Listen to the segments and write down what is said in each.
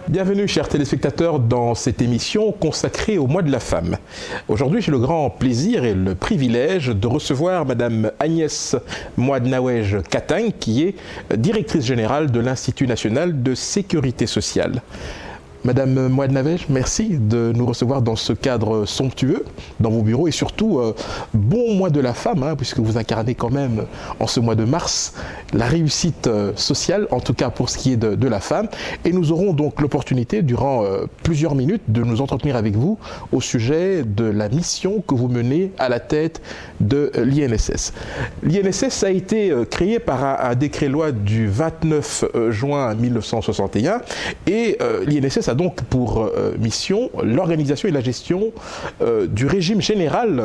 Bienvenue, chers téléspectateurs, dans cette émission consacrée au mois de la femme. Aujourd'hui, j'ai le grand plaisir et le privilège de recevoir Madame Agnès Mouadnaouej Katang, qui est directrice générale de l'Institut national de sécurité sociale. Madame Mouadnaouej, merci de nous recevoir dans ce cadre somptueux, dans vos bureaux, et surtout, bon mois de la femme, hein, puisque vous incarnez quand même, en ce mois de mars, la réussite sociale, en tout cas pour ce qui est de la femme. Et nous aurons donc l'opportunité, durant plusieurs minutes, de nous entretenir avec vous au sujet de la mission que vous menez à la tête de l'INSS. L'INSS a été créé par un décret-loi du 29 juin 1961, et l'INSS a donc pour mission l'organisation et la gestion du régime général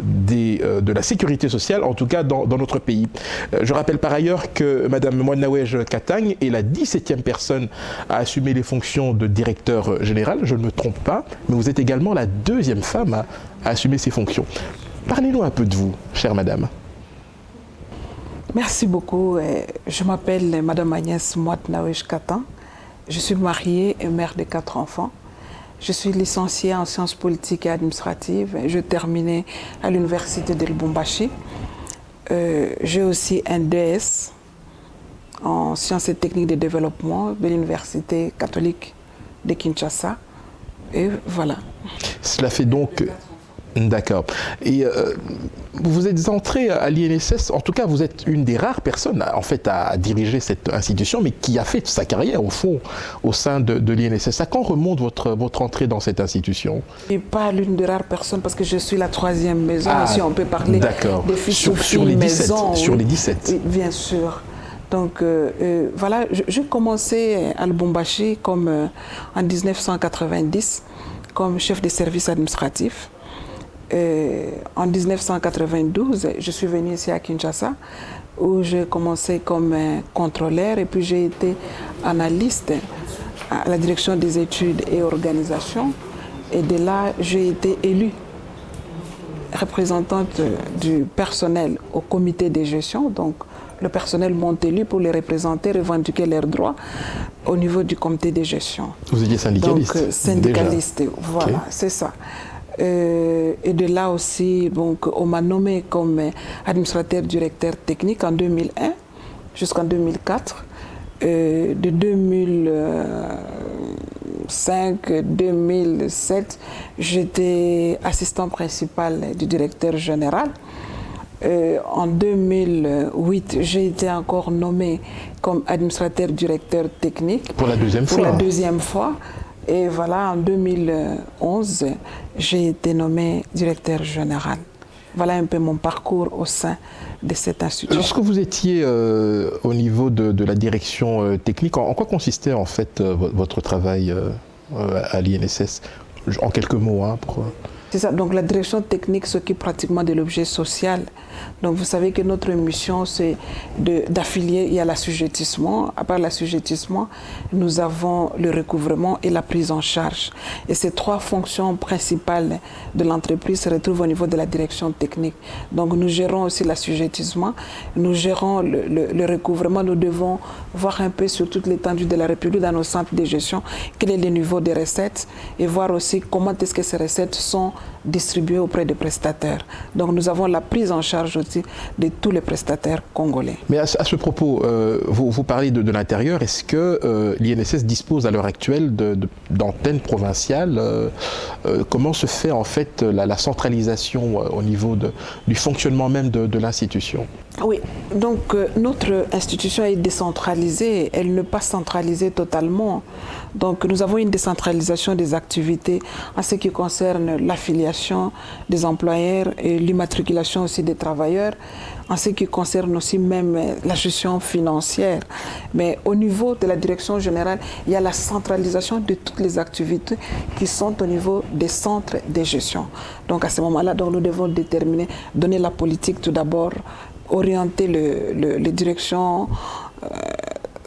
de la sécurité sociale, en tout cas dans notre pays. Je rappelle par ailleurs que Madame Mouadnaouej Katang est la 17e personne à assumer les fonctions de directeur général, je ne me trompe pas, mais vous êtes également la 2e femme à assumer ces fonctions. Parlez-nous un peu de vous, chère madame. Merci beaucoup. Je m'appelle Madame Agnès Mouadnaouej Katang. Je suis mariée et mère de 4 enfants. Je suis licenciée en sciences politiques et administratives. Je terminais à l'université de Lubumbashi. J'ai aussi un DS en sciences et techniques de développement de l'université catholique de Kinshasa. Et voilà. Cela fait donc... D'accord. Et vous êtes entrée à l'INSS, en tout cas vous êtes une des rares personnes en fait à diriger cette institution, mais qui a fait sa carrière au fond au sein de l'INSS. À quand remonte votre entrée dans cette institution? Je ne suis pas l'une des rares personnes parce que je suis la 3e maison, si on peut parler des filles sur les 17, maison. Sur les 17. Oui, bien sûr. Donc voilà, j'ai commencé à Lubumbashi comme en 1990 comme chef de service administratif. En 1992, je suis venue ici à Kinshasa où j'ai commencé comme contrôleur et puis j'ai été analyste à la direction des études et organisations. Et de là, j'ai été élue représentante du personnel au comité de gestion. Donc, le personnel m'ont élu pour les représenter, revendiquer leurs droits au niveau du comité de gestion. Vous étiez syndicaliste? Donc, syndicaliste, déjà. Voilà, okay. C'est ça. Et de là aussi, donc, on m'a nommé comme administrateur directeur technique en 2001 jusqu'en 2004. De 2005-2007, j'étais assistant principal du directeur général. En 2008, j'ai été encore nommé comme administrateur directeur technique. Pour la 2e fois? Pour la 2e fois. Et voilà, en 2011, j'ai été nommé directeur général. Voilà un peu mon parcours au sein de cette institution. Lorsque vous étiez au niveau de la direction technique, en quoi consistait en fait votre travail à l'INSS? En quelques mots, hein, pour... C'est ça, donc la direction technique s'occupe pratiquement de l'objet social. Donc vous savez que notre mission, c'est d'affilier, il y a l'assujettissement. À part l'assujettissement, nous avons le recouvrement et la prise en charge. Et ces 3 fonctions principales de l'entreprise se retrouvent au niveau de la direction technique. Donc nous gérons aussi l'assujettissement, nous gérons le recouvrement. Nous devons voir un peu sur toute l'étendue de la République dans nos centres de gestion, quel est le niveau des recettes et voir aussi comment est-ce que ces recettes sont distribuées auprès des prestataires. Donc nous avons la prise en charge aussi de tous les prestataires congolais. Mais à ce propos, vous parlez de l'intérieur. Est-ce que l'INSS dispose à l'heure actuelle d'antennes provinciales? Comment se fait en fait la centralisation au niveau du fonctionnement même de l'institution? Oui, donc notre institution est décentralisée, elle n'est pas centralisée totalement. Donc nous avons une décentralisation des activités en ce qui concerne l'affiliation l'immatriculation des employeurs et l'immatriculation aussi des travailleurs, en ce qui concerne aussi même la gestion financière. Mais au niveau de la direction générale, il y a la centralisation de toutes les activités qui sont au niveau des centres de gestion. Donc à ce moment-là, nous devons déterminer, donner la politique tout d'abord, orienter les directions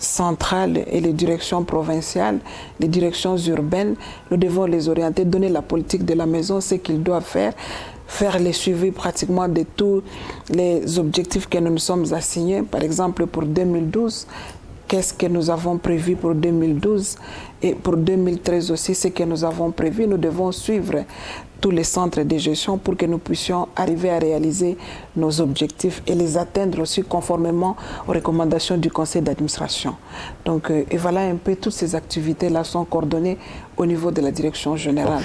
centrales et les directions provinciales, les directions urbaines. Nous devons les orienter, donner la politique de la maison, ce qu'ils doivent faire les suivis pratiquement de tous les objectifs que nous nous sommes assignés. Par exemple, pour 2012, qu'est-ce que nous avons prévu pour 2012 et pour 2013 aussi, ce que nous avons prévu. Nous devons suivre tous les centres de gestion pour que nous puissions arriver à réaliser nos objectifs et les atteindre aussi conformément aux recommandations du conseil d'administration. Donc, et voilà un peu, toutes ces activités-là sont coordonnées au niveau de la direction générale.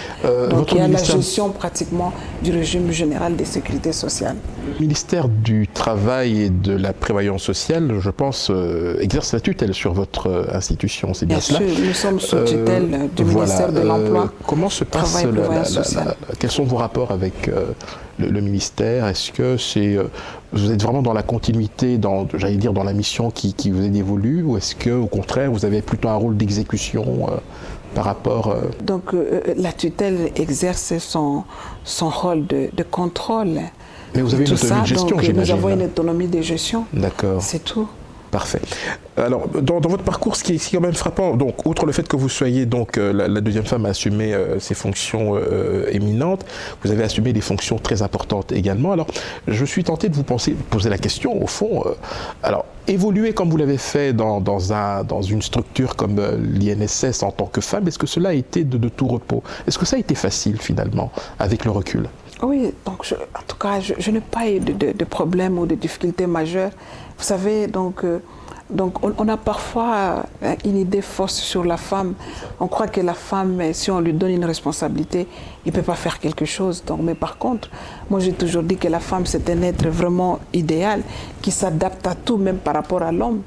Donc il y a la gestion pratiquement du régime général de sécurité sociale. Le ministère du Travail et de la Prévoyance sociale, je pense, exerce la tutelle sur votre institution, c'est bien cela? Bien sûr, nous sommes sous tutelle du ministère de l'Emploi. Comment se passe quels sont vos rapports avec le ministère? Est-ce que vous êtes vraiment dans la continuité, j'allais dire, dans la mission qui vous est dévolue, ou est-ce que, au contraire, vous avez plutôt un rôle d'exécution par rapport... Donc, la tutelle exerce son rôle de contrôle. Mais vous avez une autonomie de gestion, j'imagine. Nous avons une autonomie de gestion. D'accord. C'est tout. Parfait. Alors, dans votre parcours, ce qui est quand même frappant, donc, outre le fait que vous soyez donc, la deuxième femme à assumer ces fonctions éminentes, vous avez assumé des fonctions très importantes également. Alors, je suis tenté de vous poser la question, au fond, alors, évoluer comme vous l'avez fait dans une structure comme l'INSS en tant que femme, est-ce que cela a été de tout repos? Est-ce que ça a été facile, finalement, avec le recul? Oui, donc en tout cas, je n'ai pas eu de problème ou de difficultés majeures. Vous savez, donc on a parfois une idée fausse sur la femme. On croit que la femme, si on lui donne une responsabilité, il ne peut pas faire quelque chose. Donc, mais par contre, moi j'ai toujours dit que la femme, c'est un être vraiment idéal qui s'adapte à tout, même par rapport à l'homme.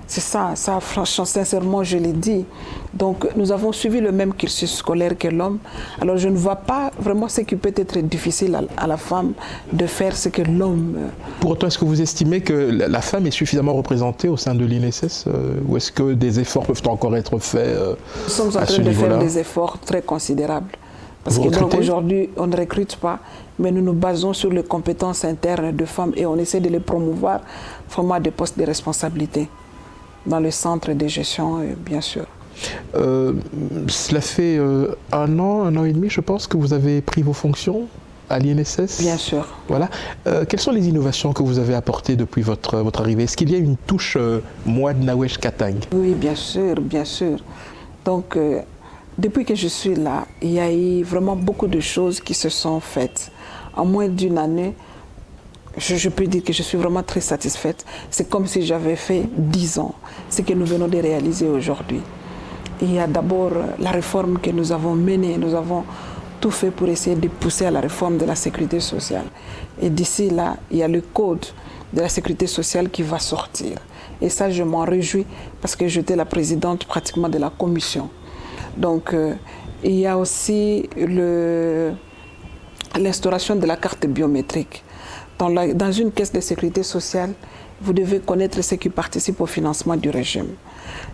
C'est ça, franchement, sincèrement, je l'ai dit. Donc, nous avons suivi le même cursus scolaire que l'homme. Alors, je ne vois pas vraiment ce qui peut être difficile à la femme de faire ce que l'homme... Pour autant, est-ce que vous estimez que la femme est suffisamment représentée au sein de l'INSS ou est-ce que des efforts peuvent encore être faits Nous sommes en train de faire des efforts très considérables. Parce qu'aujourd'hui, on ne recrute pas, mais nous nous basons sur les compétences internes de femmes et on essaie de les promouvoir vraiment à des postes de responsabilité. Dans le centre de gestion, bien sûr. Cela fait un an et demi, je pense, que vous avez pris vos fonctions à l'INSS. Bien sûr. Voilà. Quelles sont les innovations que vous avez apportées depuis votre arrivée? Est-ce qu'il y a une touche Mouad Nawesh Katang? Oui, bien sûr, bien sûr. Donc, depuis que je suis là, il y a eu vraiment beaucoup de choses qui se sont faites. En moins d'une année, je peux dire que je suis vraiment très satisfaite. C'est comme si j'avais fait 10 ans, ce que nous venons de réaliser aujourd'hui. Il y a d'abord la réforme que nous avons menée. Nous avons tout fait pour essayer de pousser à la réforme de la sécurité sociale. Et d'ici là, il y a le code de la sécurité sociale qui va sortir. Et ça, je m'en réjouis parce que j'étais la présidente pratiquement de la commission. Donc, il y a aussi l'instauration de la carte biométrique. Dans une caisse de sécurité sociale, vous devez connaître ceux qui participent au financement du régime.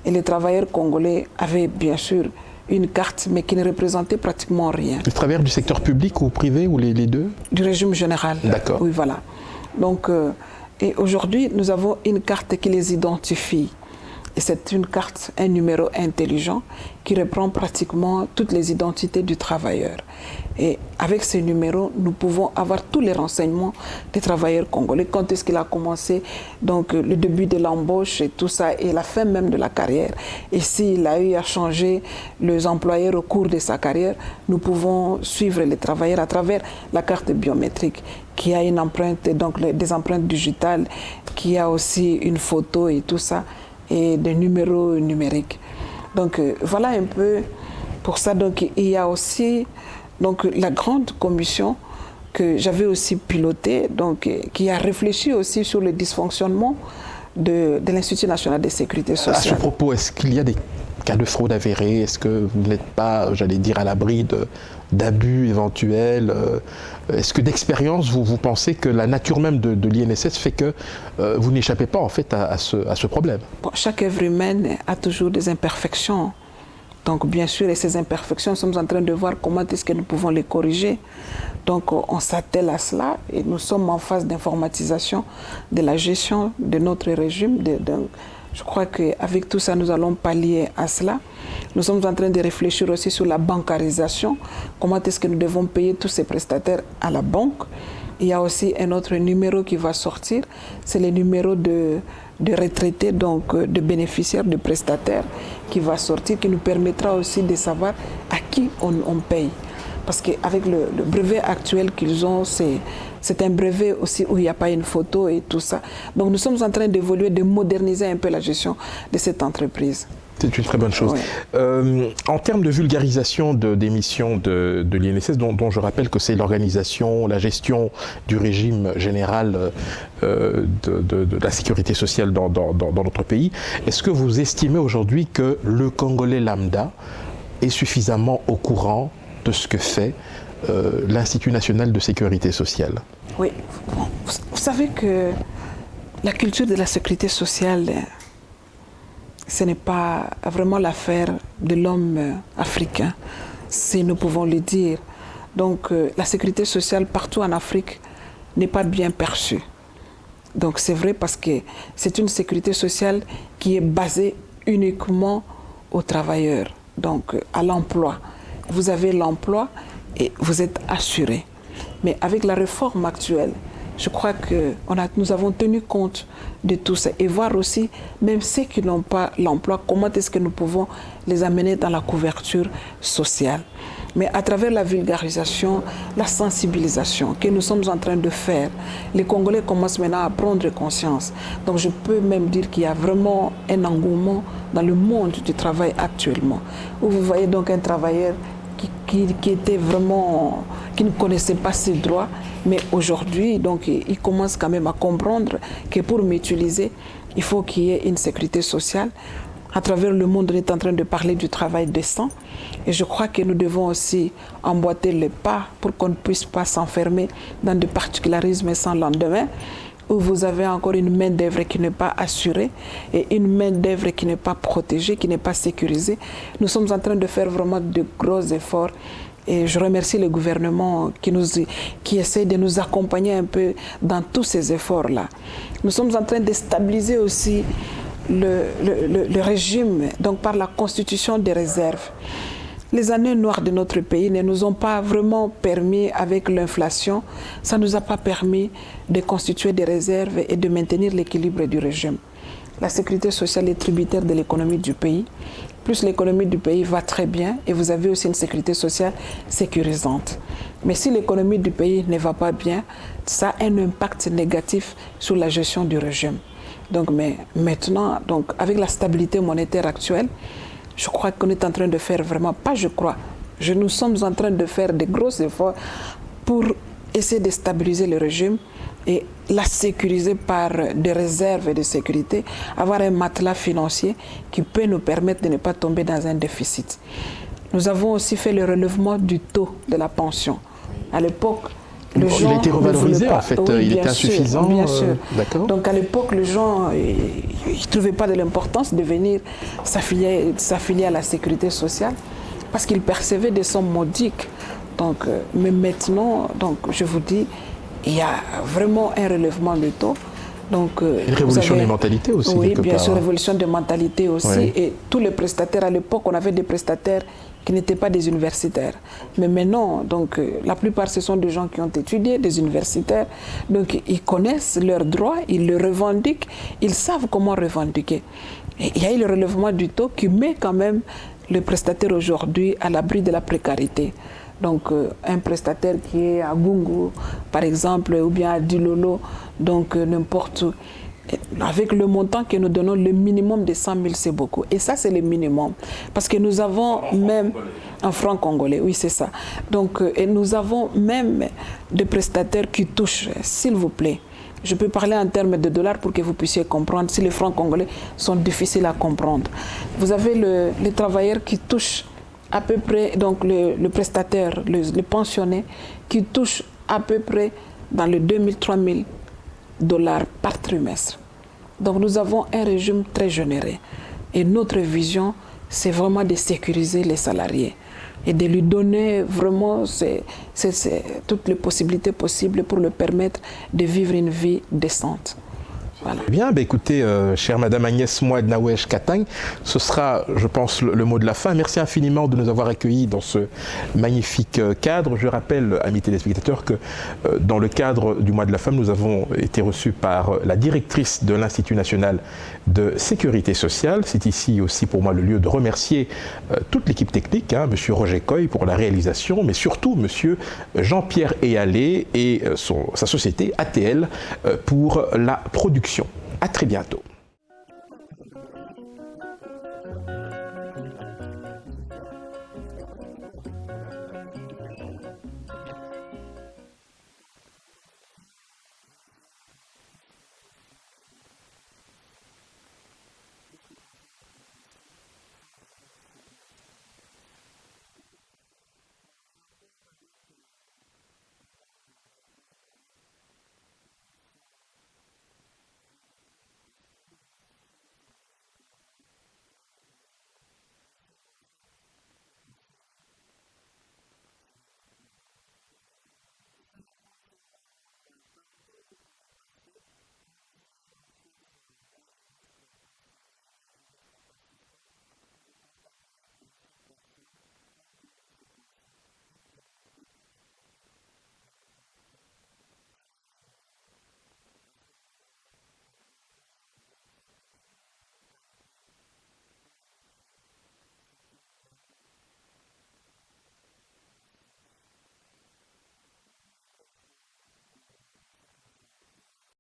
Et les travailleurs congolais avaient bien sûr une carte, mais qui ne représentait pratiquement rien. Les travailleurs du secteur public ou privé, ou les deux? Du régime général. D'accord. Oui, voilà. Donc, et aujourd'hui, nous avons une carte qui les identifie. Et c'est une carte, un numéro intelligent qui reprend pratiquement toutes les identités du travailleur. Et avec ce numéro, nous pouvons avoir tous les renseignements des travailleurs congolais. Quand est-ce qu'il a commencé, donc le début de l'embauche et tout ça, et la fin même de la carrière. Et s'il a eu à changer les employeurs au cours de sa carrière, nous pouvons suivre les travailleurs à travers la carte biométrique qui a une empreinte, donc des empreintes digitales, qui a aussi une photo et tout ça, et des numéros numériques. Donc voilà un peu pour ça. Donc il y a aussi donc, la grande commission que j'avais aussi pilotée, donc, qui a réfléchi aussi sur le dysfonctionnement de l'Institut national de sécurité sociale. À ce propos, est-ce qu'il y a des cas de fraude avérée? Est-ce que vous n'êtes pas, j'allais dire, à l'abri d'abus éventuels? Est-ce que d'expérience, vous pensez que la nature même de l'INSS fait que vous n'échappez pas en fait à ce problème? Bon, chaque œuvre humaine a toujours des imperfections. Donc bien sûr, et ces imperfections, nous sommes en train de voir comment est-ce que nous pouvons les corriger. Donc on s'attelle à cela et nous sommes en phase d'informatisation de la gestion de notre régime. Je crois qu'avec tout ça, nous allons pallier à cela. Nous sommes en train de réfléchir aussi sur la bancarisation. Comment est-ce que nous devons payer tous ces prestataires à la banque? Il y a aussi un autre numéro qui va sortir, c'est le numéro de retraités, donc de bénéficiaires, de prestataires, qui va sortir, qui nous permettra aussi de savoir à qui on paye. Parce qu'avec le brevet actuel qu'ils ont, c'est un brevet aussi où il n'y a pas une photo et tout ça. Donc nous sommes en train d'évoluer, de moderniser un peu la gestion de cette entreprise. C'est une très bonne chose. Oui. En termes de vulgarisation des missions de l'INSS, dont je rappelle que c'est l'organisation, la gestion du régime général de la sécurité sociale dans notre pays, est-ce que vous estimez aujourd'hui que le Congolais lambda est suffisamment au courant de ce que fait l'Institut national de sécurité sociale? Oui, vous savez que la culture de la sécurité sociale, ce n'est pas vraiment l'affaire de l'homme africain, si nous pouvons le dire. Donc la sécurité sociale partout en Afrique n'est pas bien perçue. Donc c'est vrai parce que c'est une sécurité sociale qui est basée uniquement aux travailleurs, donc à l'emploi. Vous avez l'emploi et vous êtes assuré. Mais avec la réforme actuelle, je crois que nous avons tenu compte de tout ça et voir aussi, même ceux qui n'ont pas l'emploi, comment est-ce que nous pouvons les amener dans la couverture sociale. Mais à travers la vulgarisation, la sensibilisation que nous sommes en train de faire, les Congolais commencent maintenant à prendre conscience. Donc je peux même dire qu'il y a vraiment un engouement dans le monde du travail actuellement, où vous voyez donc un travailleur qui était vraiment, qui ne connaissait pas ses droits, mais aujourd'hui, donc, il commence quand même à comprendre que pour m'utiliser, il faut qu'il y ait une sécurité sociale. À travers le monde, on est en train de parler du travail décent. Et je crois que nous devons aussi emboîter le pas pour qu'on ne puisse pas s'enfermer dans des particularismes sans lendemain, où vous avez encore une main-d'œuvre qui n'est pas assurée et une main-d'œuvre qui n'est pas protégée, qui n'est pas sécurisée. Nous sommes en train de faire vraiment de gros efforts. Et je remercie le gouvernement qui essaie de nous accompagner un peu dans tous ces efforts-là. Nous sommes en train de stabiliser aussi le régime, donc par la constitution des réserves. Les années noires de notre pays ne nous ont pas vraiment permis, avec l'inflation, ça ne nous a pas permis de constituer des réserves et de maintenir l'équilibre du régime. La sécurité sociale est tributaire de l'économie du pays. Plus l'économie du pays va très bien et vous avez aussi une sécurité sociale sécurisante. Mais si l'économie du pays ne va pas bien, ça a un impact négatif sur la gestion du régime. Donc, mais maintenant, donc, avec la stabilité monétaire actuelle, je crois qu'on est en train de faire vraiment, pas je crois, nous sommes en train de faire de gros efforts pour essayer de stabiliser le régime et la sécuriser par des réserves de sécurité, avoir un matelas financier qui peut nous permettre de ne pas tomber dans un déficit. Nous avons aussi fait le relèvement du taux de la pension. À l'époque, il a été revalorisé en fait, oui, il était insuffisant. Bien sûr. Donc à l'époque, les gens ne trouvaient pas de l'importance de venir s'affilier à la sécurité sociale parce qu'ils percevaient des sommes modiques. Donc, mais maintenant, donc, je vous dis, il y a vraiment un relèvement de taux. Donc, une révolution des mentalités aussi. Oui, bien sûr, révolution des mentalités aussi. Oui. Et tous les prestataires, à l'époque, on avait des prestataires qui n'étaient pas des universitaires. Mais maintenant, donc, la plupart, ce sont des gens qui ont étudié, des universitaires. Donc, ils connaissent leurs droits, ils le revendiquent, ils savent comment revendiquer. Et il y a eu le relèvement du taux qui met quand même le prestataire aujourd'hui à l'abri de la précarité. Donc, un prestataire qui est à Gungu, par exemple, ou bien à Dilolo, donc n'importe où. Avec le montant que nous donnons, le minimum de 100 000, c'est beaucoup. Et ça, c'est le minimum. Parce que nous avons même... En franc congolais, oui, c'est ça. Donc, et nous avons même des prestataires qui touchent, s'il vous plaît, Je peux parler en termes de dollars pour que vous puissiez comprendre si les francs congolais sont difficiles à comprendre. Vous avez les travailleurs qui touchent à peu près, donc le prestataire, le pensionné, qui touche à peu près dans les 2000, 3000 dollars par trimestre. Donc nous avons un régime très généreux. Et notre vision, c'est vraiment de sécuriser les salariés et de lui donner vraiment toutes les possibilités possibles pour lui permettre de vivre une vie décente. Voilà. Bien, écoutez, chère Madame Agnès Mouad Nawesh Katang, ce sera, je pense, le mot de la fin. Merci infiniment de nous avoir accueillis dans ce magnifique cadre. Je rappelle, amis téléspectateurs, que dans le cadre du mois de la femme, nous avons été reçus par la directrice de l'Institut national de sécurité sociale. C'est ici aussi pour moi le lieu de remercier toute l'équipe technique, Monsieur Roger Coy pour la réalisation, mais surtout Monsieur Jean-Pierre Eyalé et sa société ATL pour la production. À très bientôt.